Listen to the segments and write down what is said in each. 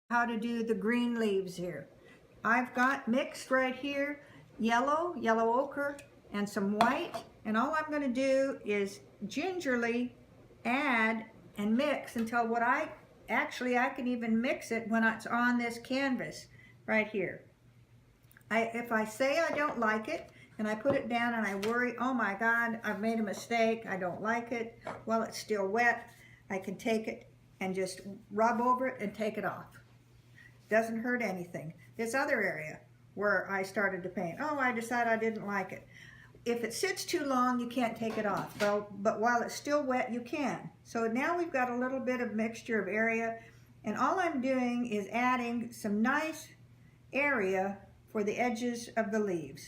How to do the green leaves here. I've got mixed right here yellow ochre, and some white, and all I'm going to do is gingerly add and mix until what I can even mix it when it's on this canvas right here. If I say I don't like it and I put it down and I worry, oh my God, I've made a mistake, I don't like it, while it's still wet, I can take it and just rub over it and take it off. Doesn't hurt anything. This other area where I started to paint, oh, I decided I didn't like it. If it sits too long, you can't take it off. Well, but while it's still wet, you can. So now we've got a little bit of mixture of area, and all I'm doing is adding some nice area for the edges of the leaves.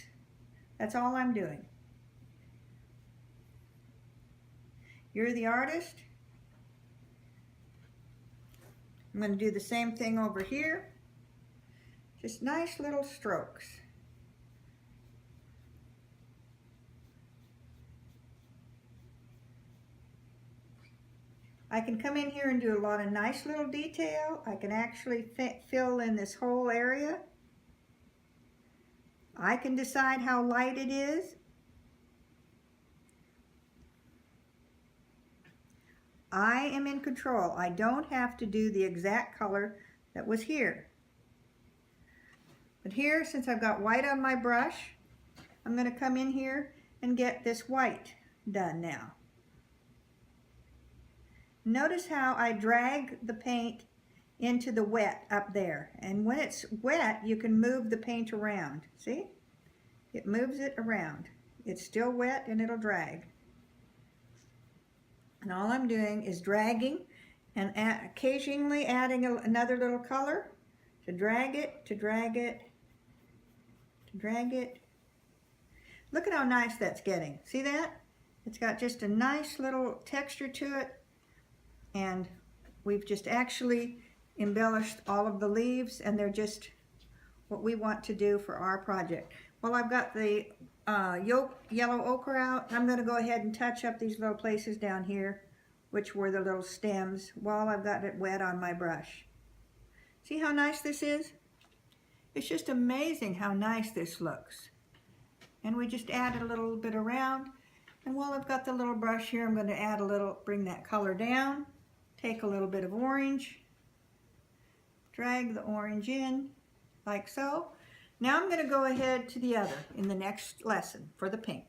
That's all I'm doing. You're the artist. I'm going to do the same thing over here. Just nice little strokes. I can come in here and do a lot of nice little detail. I can actually fill in this whole area. I can decide how light it is. I am in control. I don't have to do the exact color that was here. But here, since I've got white on my brush, I'm going to come in here and get this white done now. Notice how I drag the paint into the wet up there. And when it's wet, you can move the paint around. See? It moves it around. It's still wet and it'll drag. And all I'm doing is dragging and occasionally adding another little color to drag it, to drag it, to drag it. Look at how nice that's getting. See that? It's got just a nice little texture to it. And we've just actually embellished all of the leaves, and they're just what we want to do for our project. Well, I've got the yellow ochre out. I'm going to go ahead and touch up these little places down here, which were the little stems, while I've got it wet on my brush. See how nice this is? It's just amazing how nice this looks. And we just add a little bit around. And while I've got the little brush here, I'm going to add a little, bring that color down. Take a little bit of orange, drag the orange in, like so. Now I'm going to go ahead to the other in the next lesson for the pink.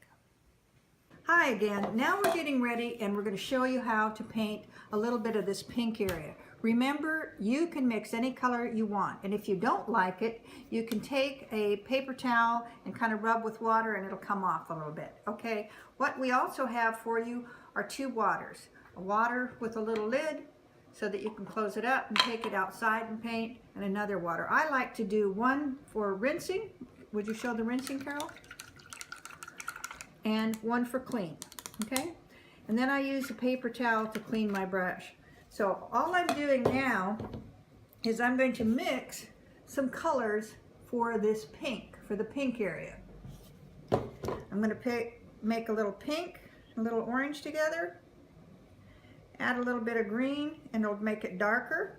Hi again. Now we're getting ready and we're going to show you how to paint a little bit of this pink area. Remember, you can mix any color you want, and if you don't like it, you can take a paper towel and kind of rub with water and it'll come off a little bit. Okay, what we also have for you are two waters. A water with a little lid so that you can close it up and take it outside and paint, and another water. I like to do one for rinsing. Would you show the rinsing, Carol? And one for clean, okay? And then I use a paper towel to clean my brush. So all I'm doing now is I'm going to mix some colors for this pink, for the pink area. I'm going to make a little pink, a little orange together, add a little bit of green, and it'll make it darker.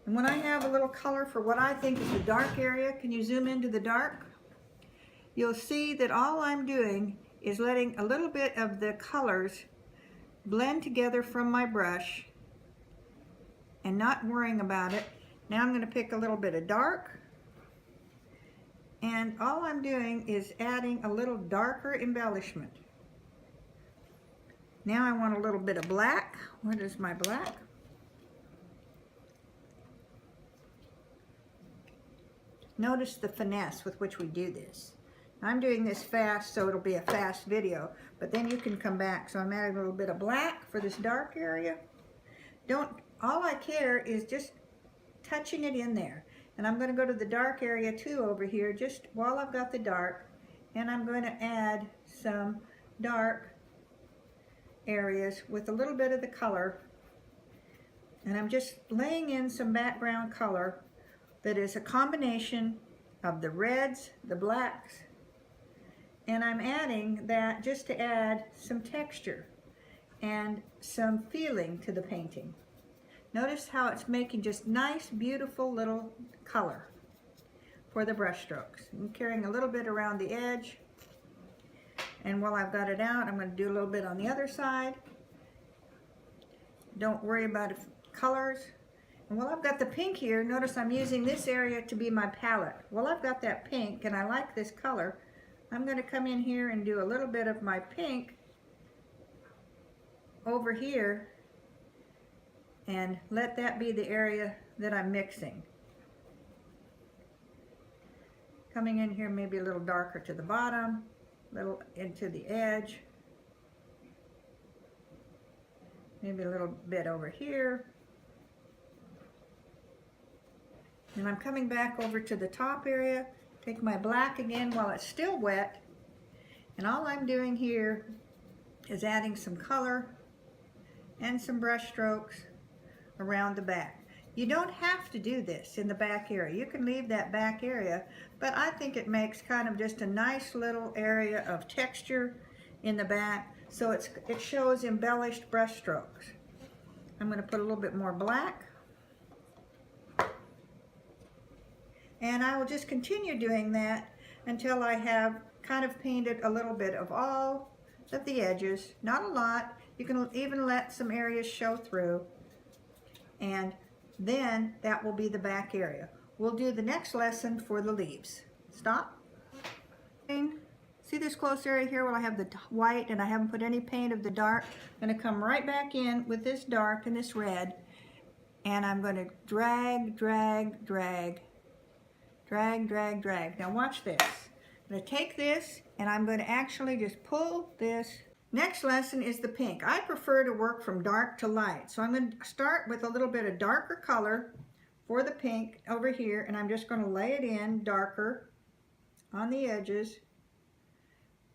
And when I have a little color for what I think is the dark area, can you zoom into the dark? You'll see that all I'm doing is letting a little bit of the colors blend together from my brush and not worrying about it. Now I'm going to pick a little bit of dark, and all I'm doing is adding a little darker embellishment. Now I want a little bit of black. What is my black? Notice the finesse with which we do this. I'm doing this fast so it'll be a fast video, but then you can come back. So I'm adding a little bit of black for this dark area. All I care is just touching it in there. And I'm going to go to the dark area too over here, just while I've got the dark, and I'm going to add some dark areas with a little bit of the color, and I'm just laying in some background color that is a combination of the reds, the blacks, and I'm adding that just to add some texture and some feeling to the painting. Notice how it's making just nice, beautiful little color for the brush strokes. I'm carrying a little bit around the edge. And while I've got it out, I'm going to do a little bit on the other side. Don't worry about colors. And while I've got the pink here, notice I'm using this area to be my palette. While I've got that pink and I like this color, I'm going to come in here and do a little bit of my pink over here and let that be the area that I'm mixing. Coming in here maybe a little darker to the bottom, a little into the edge, maybe a little bit over here. And I'm coming back over to the top area, take my black again while it's still wet, and all I'm doing here is adding some color and some brush strokes around the back. You don't have to do this in the back area. You can leave that back area, but I think it makes kind of just a nice little area of texture in the back, so it shows embellished brush strokes. I'm going to put a little bit more black, and I will just continue doing that until I have kind of painted a little bit of all of the edges, not a lot. You can even let some areas show through, and then that will be the back area. We'll do the next lesson for the leaves. Stop. See this close area here where I have the white and I haven't put any paint of the dark? I'm going to come right back in with this dark and this red, and I'm going to drag, drag, drag, drag, drag, drag. Now watch this. I'm going to take this and I'm going to actually just pull this. Next lesson is the pink. I prefer to work from dark to light. So I'm going to start with a little bit of darker color for the pink over here, and I'm just going to lay it in darker on the edges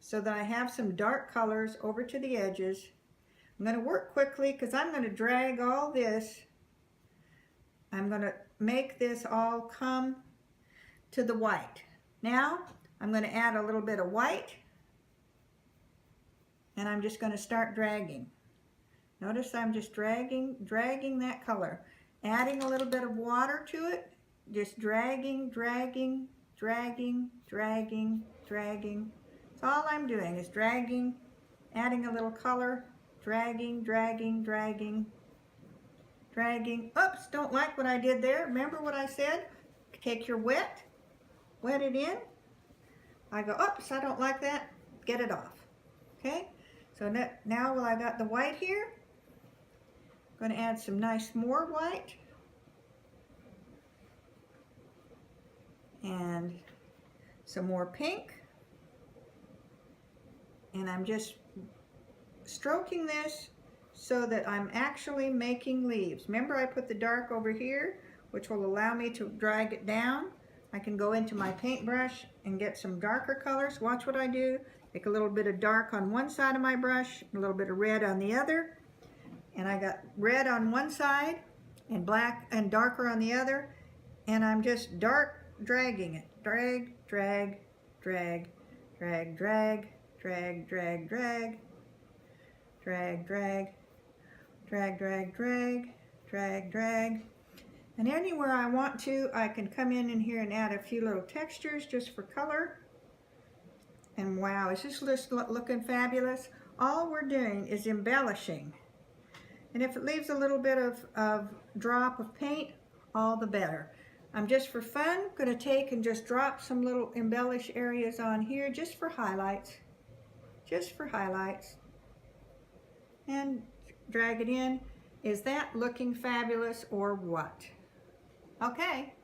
so that I have some dark colors over to the edges. I'm going to work quickly because I'm going to drag all this. I'm going to make this all come to the white. Now I'm going to add a little bit of white, and I'm just going to start dragging. Notice I'm just dragging that color, adding a little bit of water to it, just dragging, dragging, dragging, dragging, dragging. So all I'm doing is dragging, adding a little color, dragging, dragging, dragging, dragging. Oops, don't like what I did there. Remember what I said? Take your wet it in. I go, oops, I don't like that. Get it off. Okay? So now while I got the white here, I'm going to add some nice more white and some more pink, and I'm just stroking this so that I'm actually making leaves. Remember, I put the dark over here, which will allow me to drag it down. I can go into my paintbrush and get some darker colors. Watch what I do. Take a little bit of dark on one side of my brush, a little bit of red on the other, and I got red on one side and black and darker on the other, and I'm just dragging it. Drag, drag, drag, drag, drag, drag, drag, drag, drag, drag, drag, drag, drag, drag, drag. And anywhere I want to, I can come in here and add a few little textures just for color. And wow, is this list looking fabulous? All we're doing is embellishing. And if it leaves a little bit of drop of paint, all the better. I'm just for fun going to take and just drop some little embellish areas on here just for highlights. Just for highlights. And drag it in. Is that looking fabulous or what? Okay.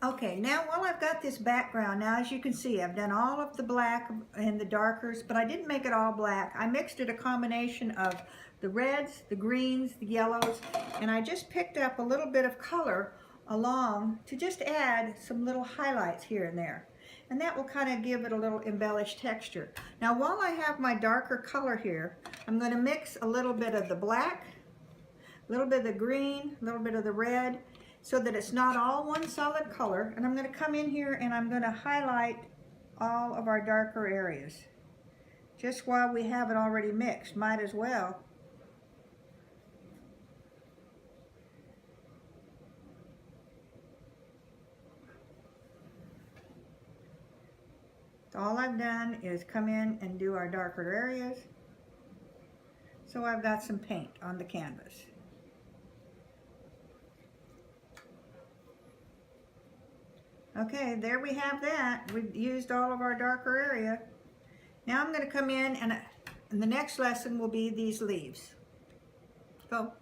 Okay, now while I've got this background, now as you can see, I've done all of the black and the darkers, but I didn't make it all black. I mixed it a combination of the reds, the greens, the yellows, and I just picked up a little bit of color along to just add some little highlights here and there. And that will kind of give it a little embellished texture. Now while I have my darker color here, I'm going to mix a little bit of the black, a little bit of the green, a little bit of the red, so that it's not all one solid color. And I'm going to come in here and I'm going to highlight all of our darker areas. Just while we have it already mixed, might as well. All I've done is come in and do our darker areas. So I've got some paint on the canvas. Okay, there we have that. We've used all of our darker area. Now I'm going to come in and the next lesson will be these leaves. Go.